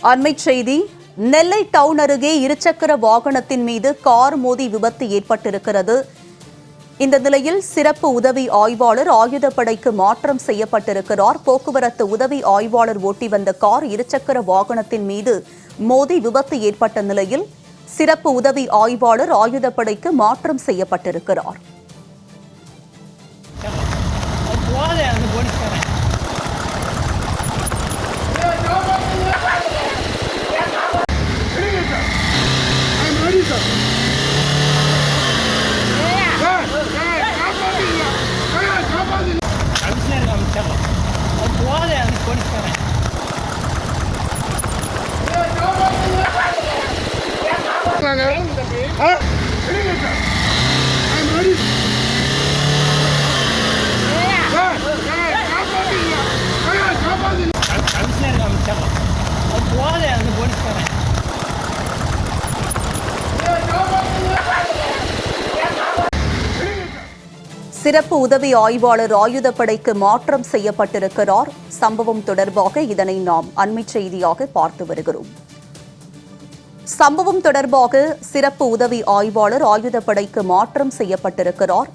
அண்மைச் செய்தி. நெல்லை டவுன் அருகே இருசக்கர வாகனத்தின் மீது கார் மோதி விபத்து ஏற்பட்டிருக்கிறது. இந்த நிலையில் சிறப்பு உதவி ஆய்வாளர் ஆயுதப்படைக்கு மாற்றம் செய்யப்பட்டிருக்கிறார். போக்குவரத்து உதவி ஆய்வாளர் ஓட்டி வந்த கார் இருசக்கர வாகனத்தின் மீது மோதி விபத்து ஏற்பட்ட நிலையில் சிறப்பு உதவி ஆய்வாளர் ஆயுதப்படைக்கு மாற்றம் செய்யப்பட்டிருக்கிறார். சிறப்பு உதவி ஆய்வாளர் ஆயுதப்படைக்கு மாற்றம் செய்யப்பட்டிருக்கிறார். சம்பவம் தொடர்பாக இதனை நாம் அண்மைச் செய்தியாக பார்த்து வருகிறோம். சம்பவம் தொடர்பாக சிறப்பு உதவி ஆய்வாளர் ஆயுதப்படைக்கு மாற்றம் செய்யப்பட்டிருக்கிறார்.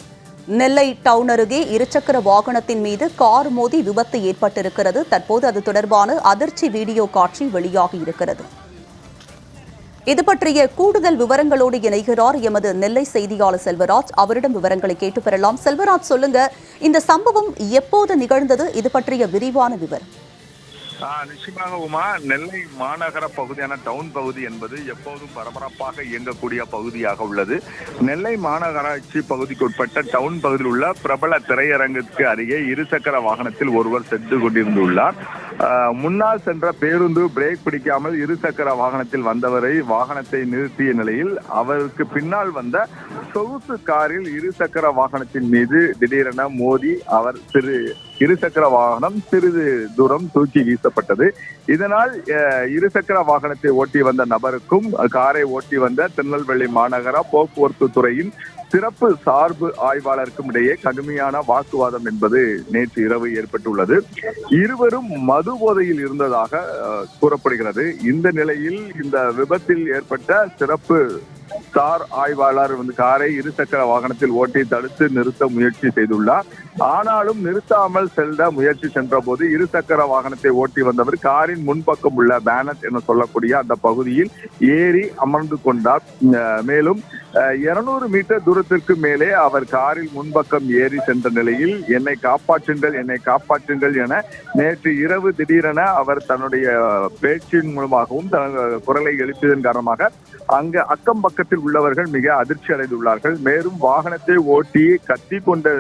நெல்லை டவுன் அருகே இருசக்கர வாகனத்தின் மீது கார் மோதி விபத்து ஏற்பட்டிருக்கிறது. தற்போது அது தொடர்பான அதிர்ச்சி வீடியோ காட்சி வெளியாகி இருக்கிறது. இது பற்றிய கூடுதல் விவரங்களோடு இணைகிறார் எமது நெல்லை செய்தியாளர் செல்வராஜ். அவரிடம் விவரங்களை கேட்டு பெறலாம். செல்வராஜ், சொல்லுங்க, இந்த சம்பவம் எப்போது நிகழ்ந்தது? இது பற்றிய விரிவான விவரம். நிச்சயமாக உமா, நெல்லை மாநகர பகுதியான டவுன் பகுதி என்பது எப்போதும் பரபரப்பாக இயங்கக்கூடிய பகுதியாக உள்ளது. நெல்லை மாநகராட்சி பகுதிக்கு உட்பட்ட டவுன் பகுதியில் உள்ள பிரபல திரையரங்குக்கு அருகே இருசக்கர வாகனத்தில் ஒருவர் சென்று கொண்டிருந்துள்ளார். முன்னால் சென்ற பேருந்து பிரேக் பிடிக்காமல் இருசக்கர வாகனத்தில் வந்தவரை வாகனத்தை நிறுத்திய நிலையில் அவருக்கு பின்னால் வந்த சொகுசு காரில் இருசக்கர வாகனத்தின் மீது திடீரென மோதி அவர் இருசக்கர வாகனம் சிறிது தூரம் தூக்கி வீசப்பட்டது. இதனால் இருசக்கர வாகனத்தை ஓட்டி வந்த நபருக்கும் காரை ஓட்டி வந்த திருநெல்வேலி மாநகர போக்குவரத்து துறையின் சிறப்பு சார்பு ஆய்வாளருக்கும் இடையே கடுமையான வாக்குவாதம் என்பது நேற்று இரவு ஏற்பட்டுள்ளது. இருவரும் மது போதையில் இருந்ததாக கூறப்படுகிறது. இந்த நிலையில் இந்த விபத்தில் ஏற்பட்ட சிறப்பு சார் ஆய்வாளர் காரை இருசக்கர வாகனத்தில் ஓட்டி தடுத்து நிறுத்த முயற்சி செய்துள்ளார். ஆனாலும் நிறுத்தாமல் செல்ல முயற்சி சென்ற போது இருசக்கர வாகனத்தை ஓட்டி வந்தவர் காரின் முன்பக்கம் உள்ள பேனட் என சொல்லக்கூடிய அந்த பகுதியில் ஏறி அமர்ந்து கொண்டார். மேலும் 200 மீட்டர் தூரத்திற்கு மேலே அவர் காரில் முன்பக்கம் ஏறி சென்ற நிலையில் என்னை காப்பாற்றுங்கள் என நேற்று இரவு திடீரென அவர் தன்னுடைய பேச்சின் மூலமாகவும் குரலை எழுப்பியதன் காரணமாக அங்கு அக்கம் பக்கத்தில் உள்ளவர்கள் மிக அதிர்ச்சி அடைந்துள்ளார்கள். மேலும் வாகனத்தை ஓட்டி கத்தி கொண்ட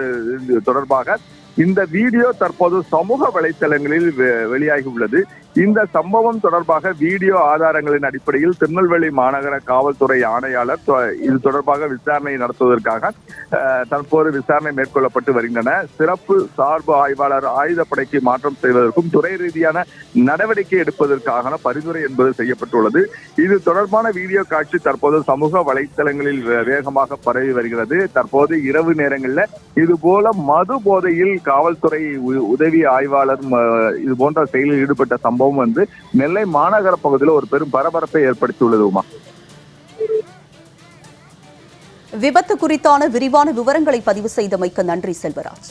தொடர்பாக இந்த வீடியோ தற்போது சமூக வலைத்தளங்களில் வெளியாகி உள்ளது. இந்த சம்பவம் தொடர்பாக வீடியோ ஆதாரங்களின் அடிப்படையில் திருநெல்வேலி மாநகர காவல்துறை ஆணையாளர் இது தொடர்பாக விசாரணை நடத்துவதற்காக தற்போது விசாரணை மேற்கொள்ளப்பட்டு வருகின்றன. சிறப்பு சார்பு ஆய்வாளர் ஆயுதப்படைக்கு மாற்றம் செய்வதற்கும் துறை ரீதியான நடவடிக்கை எடுப்பதற்கான பரிந்துரை என்பது செய்யப்பட்டுள்ளது. இது தொடர்பான வீடியோ காட்சி தற்போது சமூக வலைத்தளங்களில் வேகமாக பரவி வருகிறது. தற்போது இரவு நேரங்களில் இது போல மது போதையில் காவல்துறை உதவி ஆய்வாளர் இது போன்ற செயலில் ஈடுபட்ட சம்பவம் நெல்லை மாநகர பகுதியில் ஒரு பெரும் பரபரப்பை ஏற்படுத்தியுள்ளது. உமா, விபத்து குறித்தான விரிவான விவரங்களை பதிவு செய்தமைக்கு நன்றி செல்வராஜ்.